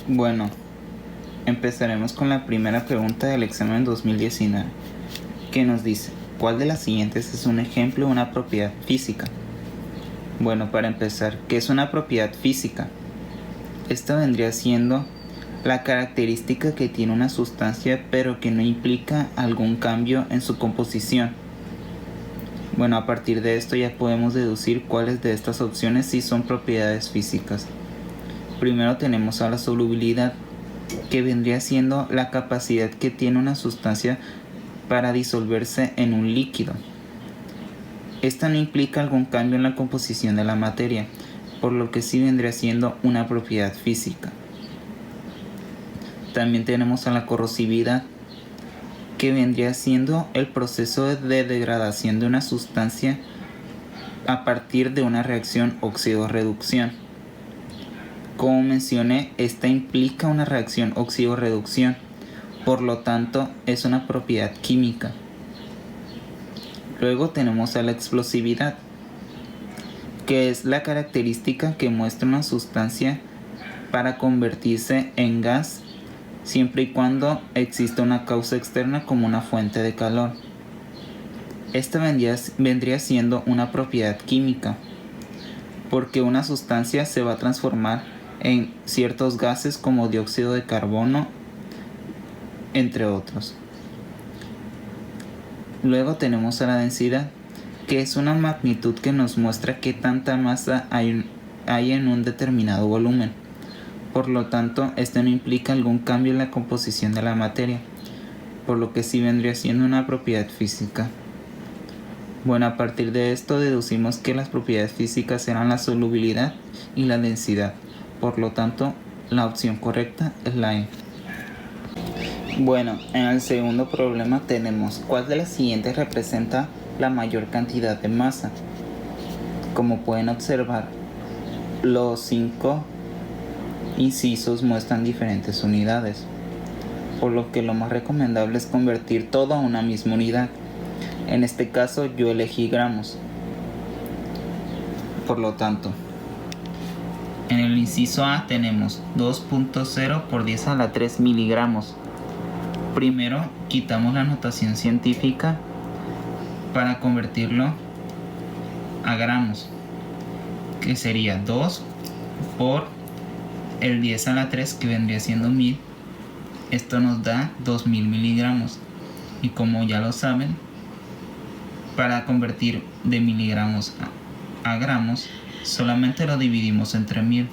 Bueno, empezaremos con la primera pregunta del examen 2019, que nos dice, ¿cuál de las siguientes es un ejemplo de una propiedad física? Bueno, para empezar, ¿qué es una propiedad física? Esta vendría siendo la característica que tiene una sustancia pero que no implica algún cambio en su composición. Bueno, a partir de esto ya podemos deducir cuáles de estas opciones sí son propiedades físicas. Primero tenemos a la solubilidad, que vendría siendo la capacidad que tiene una sustancia para disolverse en un líquido. Esta no implica algún cambio en la composición de la materia, por lo que sí vendría siendo una propiedad física. También tenemos a la corrosividad, que vendría siendo el proceso de degradación de una sustancia a partir de una reacción óxido-reducción. Como mencioné, esta implica una reacción óxido-reducción, por lo tanto es una propiedad química. Luego tenemos a la explosividad, que es la característica que muestra una sustancia para convertirse en gas siempre y cuando exista una causa externa como una fuente de calor. Esta vendría siendo una propiedad química, porque una sustancia se va a transformar en ciertos gases como dióxido de carbono, entre otros. Luego tenemos a la densidad, que es una magnitud que nos muestra qué tanta masa hay en un determinado volumen. Por lo tanto, este no implica algún cambio en la composición de la materia, por lo que sí vendría siendo una propiedad física. Bueno, a partir de esto deducimos que las propiedades físicas serán la solubilidad y la densidad. Por lo tanto, la opción correcta es la E. Bueno, en el segundo problema tenemos ¿cuál de las siguientes representa la mayor cantidad de masa? Como pueden observar, los 5 incisos muestran diferentes unidades, por lo que lo más recomendable es convertir todo a una misma unidad. En este caso yo elegí gramos. Por lo tanto, en el inciso A tenemos 2.0 por 10 a la 3 miligramos. Primero quitamos la notación científica para convertirlo a gramos, que sería 2 por el 10 a la 3, que vendría siendo 1000. Esto nos da 2000 miligramos. Y como ya lo saben, para convertir de miligramos a gramos, solamente lo dividimos entre 1000,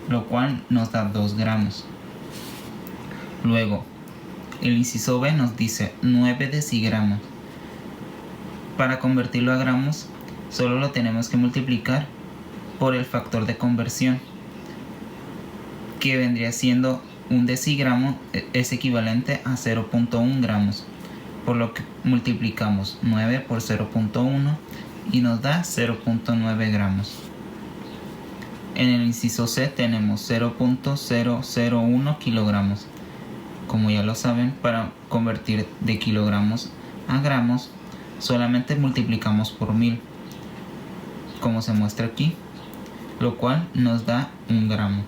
lo cual nos da 2 gramos. Luego, el inciso B nos dice 9 decigramos. Para convertirlo a gramos, solo lo tenemos que multiplicar por el factor de conversión, que vendría siendo un decigramo es equivalente a 0.1 gramos, por lo que multiplicamos 9 por 0.1 y nos da 0.9 gramos. En el inciso C tenemos 0.001 kilogramos. Como ya lo saben, para convertir de kilogramos a gramos solamente multiplicamos por 1000, como se muestra aquí, lo cual nos da 1 gramo.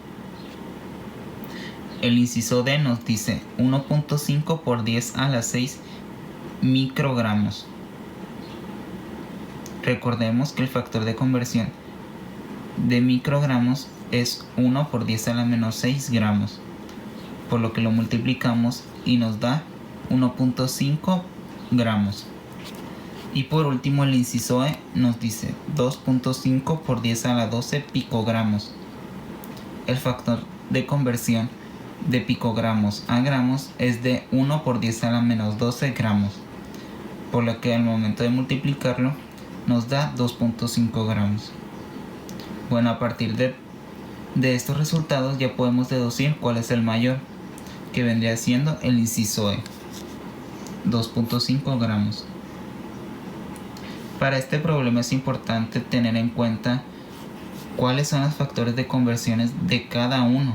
El inciso D nos dice 1.5 por 10 a la 6 microgramos. Recordemos que el factor de conversión de microgramos es 1 por 10 a la menos 6 gramos, por lo que lo multiplicamos y nos da 1.5 gramos. Y por último el inciso E nos dice 2.5 por 10 a la 12 picogramos. El factor de conversión de picogramos a gramos es de 1 por 10 a la menos 12 gramos, por lo que al momento de multiplicarlo nos da 2.5 gramos. Bueno, a partir de estos resultados ya podemos deducir cuál es el mayor, que vendría siendo el inciso E, 2.5 gramos. Para este problema es importante tener en cuenta cuáles son los factores de conversiones de cada uno,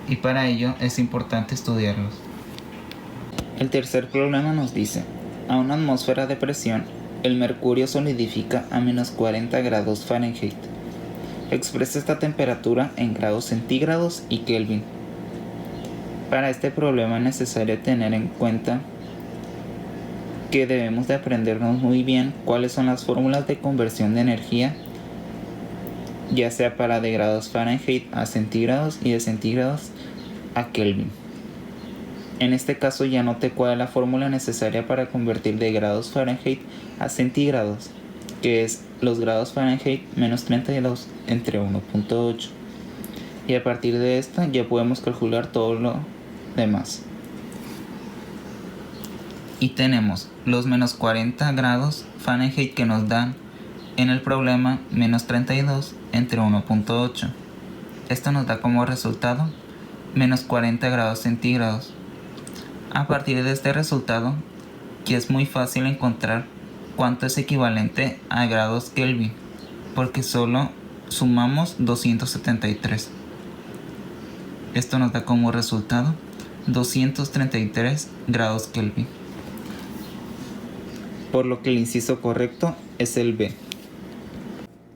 y para ello es importante estudiarlos. El tercer problema nos dice, a una atmósfera de presión, el mercurio solidifica a menos 40 grados Fahrenheit. Expresa esta temperatura en grados centígrados y Kelvin. Para este problema es necesario tener en cuenta que debemos de aprendernos muy bien cuáles son las fórmulas de conversión de energía, ya sea para de grados Fahrenheit a centígrados y de centígrados a Kelvin. En este caso ya noté cuál es la fórmula necesaria para convertir de grados Fahrenheit a centígrados, que es los grados Fahrenheit menos 32 entre 1.8. Y a partir de esta ya podemos calcular todo lo demás. Y tenemos los menos 40 grados Fahrenheit que nos dan en el problema menos 32 entre 1.8. Esto nos da como resultado menos 40 grados centígrados. A partir de este resultado, que es muy fácil encontrar cuánto es equivalente a grados Kelvin, porque solo sumamos 273. Esto nos da como resultado 233 grados Kelvin. Por lo que el inciso correcto es el B.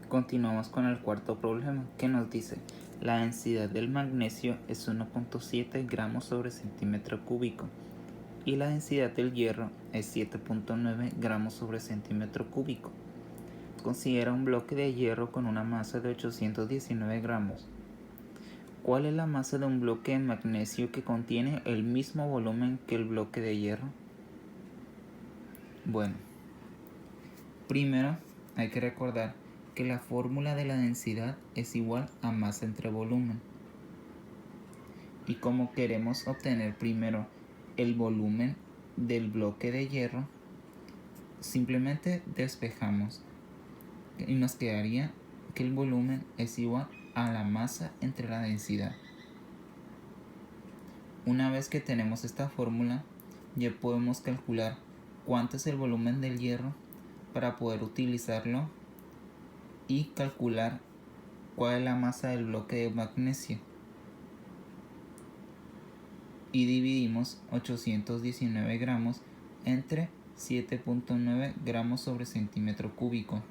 Continuamos con el cuarto problema, que nos dice: la densidad del magnesio es 1.7 gramos sobre centímetro cúbico y la densidad del hierro es 7.9 gramos sobre centímetro cúbico. Considera un bloque de hierro con una masa de 819 gramos. ¿Cuál es la masa de un bloque de magnesio que contiene el mismo volumen que el bloque de hierro? Bueno, primero hay que recordar que la fórmula de la densidad es igual a masa entre volumen. Y como queremos obtener primero el volumen del bloque de hierro, simplemente despejamos y nos quedaría que el volumen es igual a la masa entre la densidad. Una vez que tenemos esta fórmula, ya podemos calcular cuánto es el volumen del hierro para poder utilizarlo y calcular cuál es la masa del bloque de magnesio. Y dividimos 819 gramos entre 7.9 gramos sobre centímetro cúbico.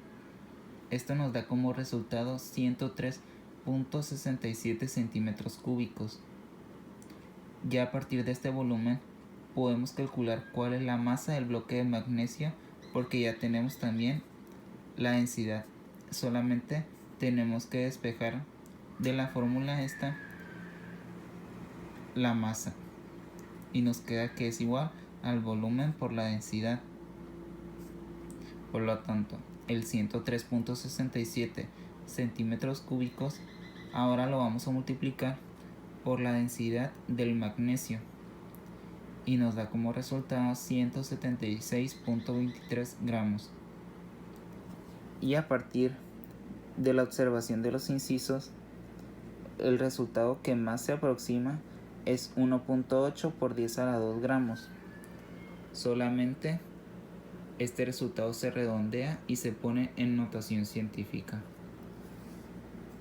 Esto nos da como resultado 103.67 centímetros cúbicos. Ya a partir de este volumen podemos calcular cuál es la masa del bloque de magnesio, porque ya tenemos también la densidad. Solamente tenemos que despejar de la fórmula esta la masa y nos queda que es igual al volumen por la densidad. Por lo tanto, el 103.67 centímetros cúbicos ahora lo vamos a multiplicar por la densidad del magnesio y nos da como resultado 176.23 gramos. Y a partir de la observación de los incisos, el resultado que más se aproxima es 1.8 por 10 a la 2 gramos. Solamente este resultado se redondea y se pone en notación científica.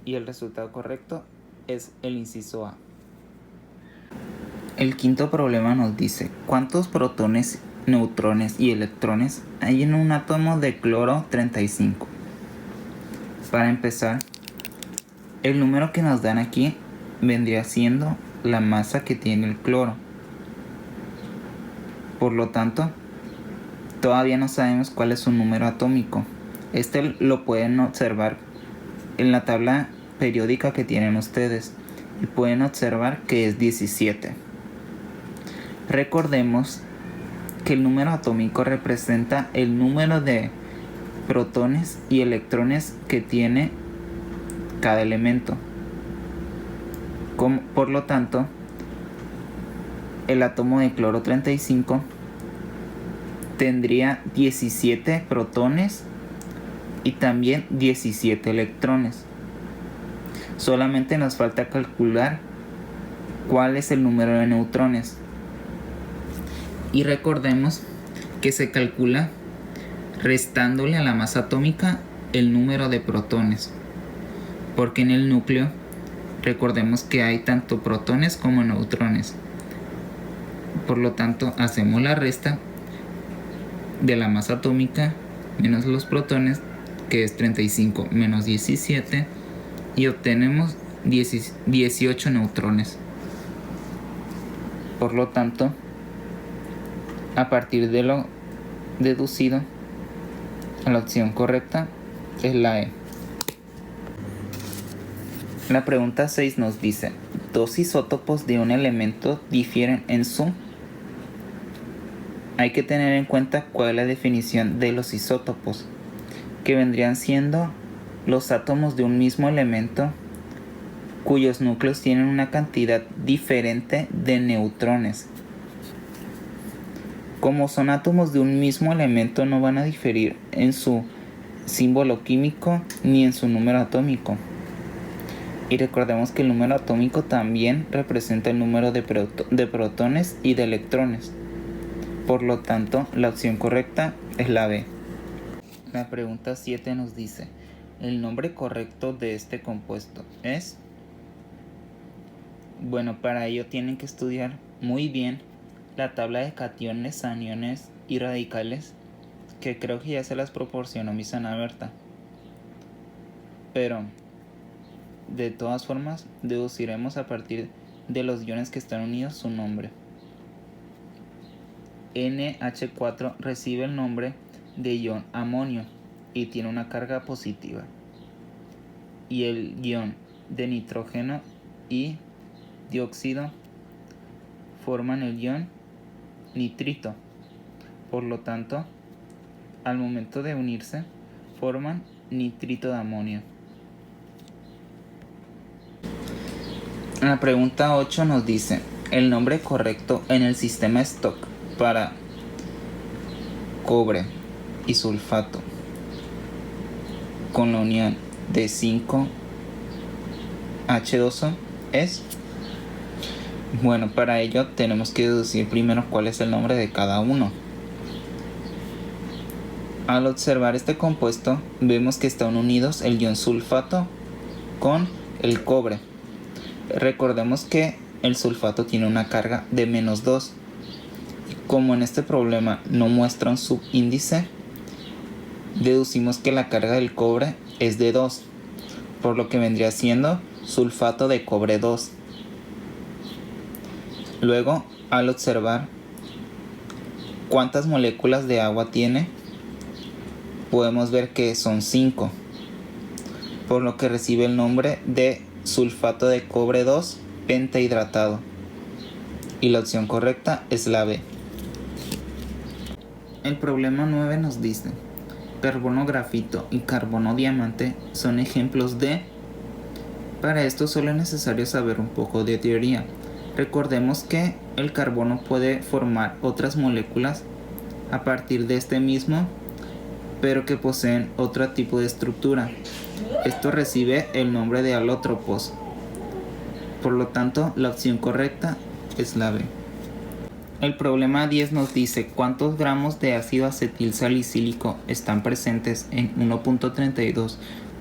Y el resultado correcto es el inciso A. El quinto problema nos dice: ¿cuántos protones, neutrones y electrones hay en un átomo de cloro 35? Para empezar, el número que nos dan aquí vendría siendo la masa que tiene el cloro. Por lo tanto, todavía no sabemos cuál es su número atómico. Este lo pueden observar en la tabla periódica que tienen ustedes y pueden observar que es 17. Recordemos que el número atómico representa el número de protones y electrones que tiene cada elemento. Por lo tanto, el átomo de cloro 35 tendría 17 protones y también 17 electrones. Solamente nos falta calcular cuál es el número de neutrones. Y recordemos que se calcula restándole a la masa atómica el número de protones, porque en el núcleo recordemos que hay tanto protones como neutrones. Por lo tanto, hacemos la resta de la masa atómica menos los protones, que es 35 menos 17, y obtenemos 18 neutrones. Por lo tanto, a partir de lo deducido, la opción correcta es la E. La pregunta 6 nos dice, dos isótopos de un elemento difieren en su... Hay que tener en cuenta cuál es la definición de los isótopos, que vendrían siendo los átomos de un mismo elemento cuyos núcleos tienen una cantidad diferente de neutrones. Como son átomos de un mismo elemento, no van a diferir en su símbolo químico ni en su número atómico. Y recordemos que el número atómico también representa el número de protones y de electrones. Por lo tanto, la opción correcta es la B. La pregunta 7 nos dice, ¿el nombre correcto de este compuesto es? Bueno, para ello tienen que estudiar muy bien la tabla de cationes, aniones y radicales, que creo que ya se las proporcionó mi Ana Berta. Pero, de todas formas, deduciremos a partir de los iones que están unidos su nombre. NH4 recibe el nombre de ion amonio y tiene una carga positiva. Y el ion de nitrógeno y dióxido forman el ion nitrito. Por lo tanto, al momento de unirse, forman nitrito de amonio. La pregunta 8 nos dice, el nombre correcto en el sistema Stock para cobre y sulfato con la unión de 5H2O es... Bueno, para ello tenemos que deducir primero cuál es el nombre de cada uno. Al observar este compuesto, vemos que están unidos el ion sulfato con el cobre. Recordemos que el sulfato tiene una carga de -2. Como en este problema no muestra un subíndice, deducimos que la carga del cobre es de 2, por lo que vendría siendo sulfato de cobre 2. Luego, al observar cuántas moléculas de agua tiene, podemos ver que son 5, por lo que recibe el nombre de sulfato de cobre 2 pentahidratado. Y la opción correcta es la B. El problema 9 nos dice, carbono grafito y carbono diamante son ejemplos de... Para esto solo es necesario saber un poco de teoría. Recordemos que el carbono puede formar otras moléculas a partir de este mismo, pero que poseen otro tipo de estructura. Esto recibe el nombre de alótropos. Por lo tanto, la opción correcta es la B. El problema 10 nos dice cuántos gramos de ácido acetil salicílico están presentes en 1.32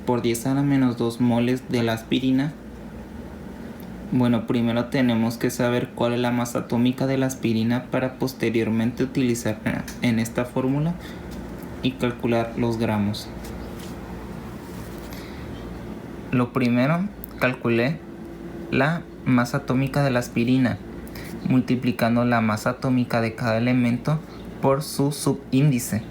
por 10 a la menos 2 moles de la aspirina. Bueno, primero tenemos que saber cuál es la masa atómica de la aspirina para posteriormente utilizarla en esta fórmula y calcular los gramos. Lo primero, calculé la masa atómica de la aspirina, multiplicando la masa atómica de cada elemento por su subíndice.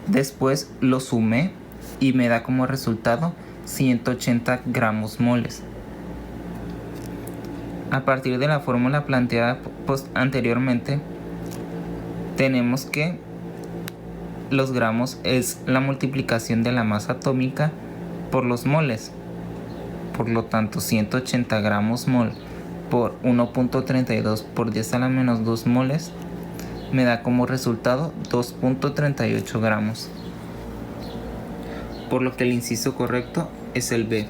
Después lo sumé y me da como resultado 180 gramos moles. A partir de la fórmula planteada anteriormente, tenemos que los gramos es la multiplicación de la masa atómica por los moles. Por lo tanto, 180 gramos mol por 1.32 por 10 a la menos 2 moles me da como resultado 2.38 gramos. Por lo que el inciso correcto es el B.